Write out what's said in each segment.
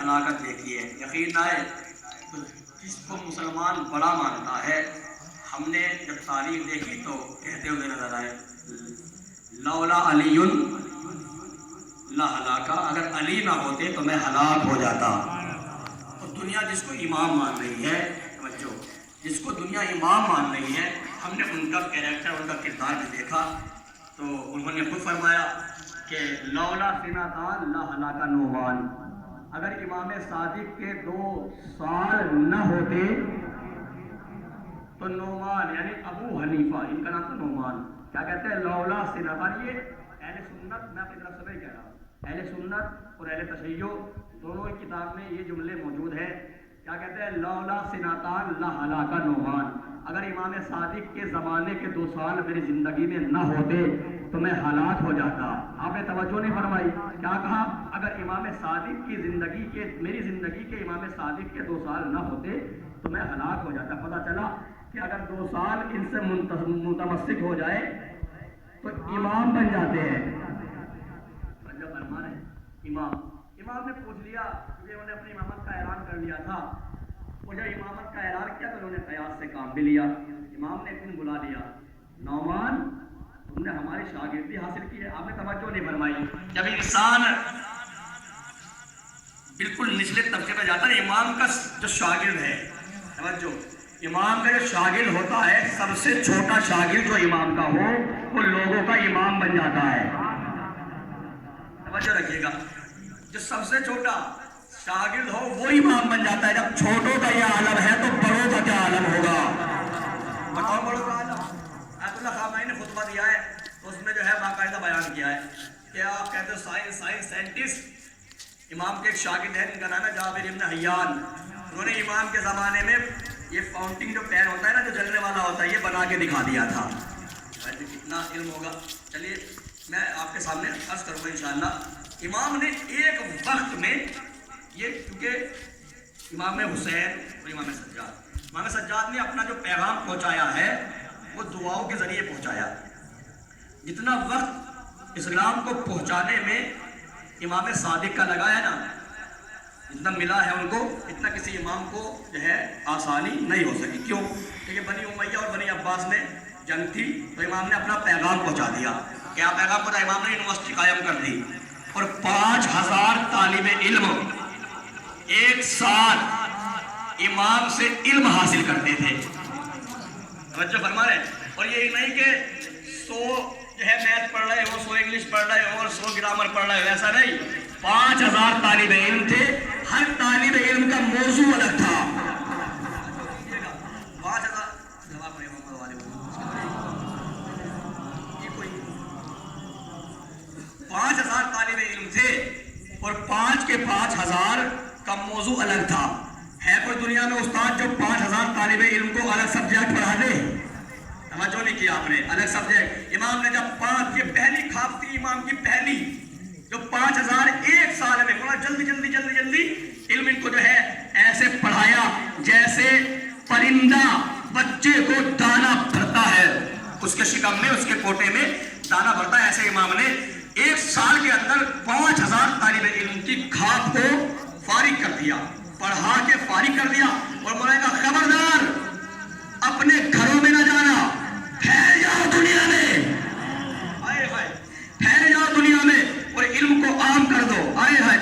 طلاقت دیکھیے، یقین آئے تو جس کو مسلمان بڑا مانتا ہے، ہم نے جب تاریخ دیکھی تو کہتے ہوئے نظر آئے لولا علی لہلاکا، اگر علی نہ ہوتے تو میں ہلاک ہو جاتا۔ تو دنیا جس کو امام مان رہی ہے، توجہ، جس کو دنیا امام مان رہی ہے، ہم نے ان کا کیریکٹر، ان کا کردار بھی دیکھا تو انہوں نے خود فرمایا کہ لولا سنتان لہلاکا نعمان، اگر امام صادق کے 2 سال نہ ہوتے تو نعمان یعنی ابو حنیفہ، ان کا نام تو نعمان، کیا کہتے ہیں لولا سنتان، یہ اہل سنت، میں اپنی طرف سے نہیں کہہ رہا، اہل سنت اور اہل تشیع دونوں کی کتاب میں یہ جملے موجود ہیں، کیا کہتے ہیں لولا سنتان لہلاکا نعمان، اگر امام صادق کے زمانے کے 2 سال میری زندگی میں نہ ہوتے تو میں ہلاک ہو جاتا۔ آپ نے توجہ نہیں فرمائی، کیا کہا؟ اگر امام صادق کی زندگی کے، میری زندگی کے امام صادق کے 2 سال نہ ہوتے تو میں ہلاک ہو جاتا۔ پتہ چلا کہ اگر 2 سال ان سے متمسک ہو جائے تو امام بن جاتے ہیں۔ جب فرمان ہے امام نے پوچھ لیا، کیونکہ انہوں نے اپنی امامت کا اعلان کر لیا تھا، اور جب امامت کا اعلان کیا تو انہوں نے قیاس سے کام بھی لیا۔ امام نے ایک دن بلا لیا، نعمان تم نے ہماری شاگردی حاصل کی ہے۔ آپ نے توجہ نہیں فرمائی، جب انسان بالکل نچلے طبقے پہ جاتا ہے، امام کا جو شاگرد ہے، توجہ، امام کا جو شاگرد ہوتا ہے، سب سے چھوٹا شاگرد جو امام کا ہو وہ لوگوں کا امام بن جاتا ہے۔ توجہ رکھیے گا، جو سب سے چھوٹا شاگرد ہو وہ امام بن جاتا ہے۔ جب چھوٹوں کا یہ عالم ہے تو بڑوں کا کیا عالم ہوگا؟ بتاؤ بڑوں کا عالم۔ آیت اللہ خامنئی نے خطبہ دیا ہے تو اس میں جو ہے باقاعدہ بیان کیا ہے کہ آپ کہتے ہو سائنٹسٹ، امام کے ایک شاگرد ہیں، ان کا نام ہے جابر ابن حیان، انہوں نے امام کے زمانے میں یہ فاؤنٹنگ جو پین ہوتا ہے نا، جو جلنے والا ہوتا ہے، یہ بنا کے دکھا دیا تھا۔ کتنا علم ہوگا۔ چلیے میں آپ کے سامنے عرض کروں گا انشاءاللہ، امام نے ایک وقت میں یہ، کیونکہ امام حسین اور امام سجاد نے اپنا جو پیغام پہنچایا ہے وہ دعاؤں کے ذریعے پہنچایا۔ جتنا وقت اسلام کو پہنچانے میں امام صادق کا لگا ہے نا، جتنا ملا ہے ان کو، اتنا کسی امام کو جو ہے آسانی نہیں ہو سکی۔ کیوں؟ کیونکہ بنی امیہ اور بنی عباس میں جنگ تھی تو امام نے اپنا پیغام پہنچا دیا۔ کیا پیغام پہنچا؟ امام نے یونیورسٹی قائم کر دی اور 5000 طالب علم ایک ساتھ امام سے علم حاصل کرتے تھے۔ توجہ فرما رہے ہیں؟ اور یہ نہیں کہ 100 جو ہے میتھ پڑھ رہے ہو، 100 انگلش پڑھ رہے ہو اور 100 گرامر پڑھ رہے ہو، ایسا نہیں۔ 5000 طالب علم تھے، ہر طالب علم کا موضوع الگ تھا۔ 5000 طالب علم تھے اور 5 کے 5000 کا موضوع الگ تھا۔ ہے کوئی دنیا میں استاد جو 5000 طالب علم کو الگ سبجیکٹ پڑھا دے؟ توجہ نہیں کیا آپ نے، الگ سبجیکٹ۔ امام نے جب یہ پہلی خواب تھی امام کی، پہلی جو 5000 ایک سال میں بولا، جلدی جلدی جلدی جلدی علم ان کو جو ہے ایسے پڑھایا جیسے پرندہ بچے کو دانا بھرتا ہے، اس کے شکم میں، اس کے کوٹے میں دانا بھرتا ہے، ایسے امام نے ایک سال کے اندر 5000 طالب علم کی خواب کو فارغ کر دیا، پڑھا کے فارغ کر دیا۔ اور مولانا کا خبردار اپنے گھروں میں نہ جانا، پھیل جاؤ دنیا میں، پھیل جاؤ دنیا میں اور علم کو عام کر دو۔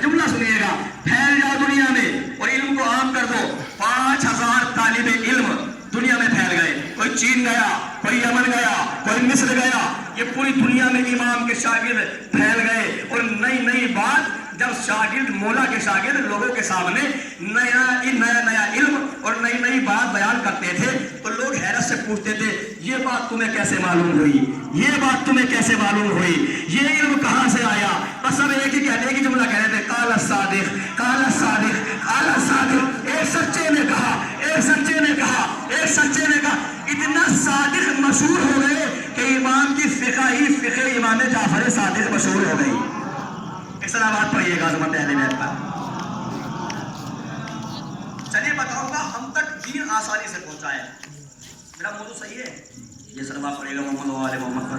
جملہ سنیے گا، پھیل جاؤ دنیا میں اور علم کو عام کر دو۔ 5000 طالب علم دنیا میں پھیل گئے، کوئی چین گیا، کوئی یمن گیا، کوئی مصر گیا، یہ پوری دنیا میں امام کے شاگرد پھیل گئے۔ اور نئی نئی بات جب شاگرد، مولا کے شاگرد لوگوں کے سامنے نیا نیا علم اور نئی نئی بات بیان کرتے تھے تو لوگ حیرت سے پوچھتے تھے، یہ بات تمہیں کیسے معلوم ہوئی؟ یہ بات تمہیں کیسے معلوم ہوئی؟ یہ علم کہاں سے آیا؟ بس سب ایک ہی کہتے ہیں کہ جملہ کہہ رہے تھے، قال الصادق، قال الصادق، قال الصادق۔ ایک سچے نے کہا، ایک سچے نے کہا، ایک سچے نے کہا، اتنا صادق مشہور ہو گئے کہ امام کی فقہ ہی فقہ امام جعفر صادق مشہور ہو گئی۔ ایک سلامات پڑھیے گا عظمت اہل بیت پر۔ چلیے بتاؤں گا ہم تک دین آسانی سے پہنچا ہے، میرا موضوع صحیح ہے؟ یہ سلامات پڑھیے گا محمد و آل محمد پر۔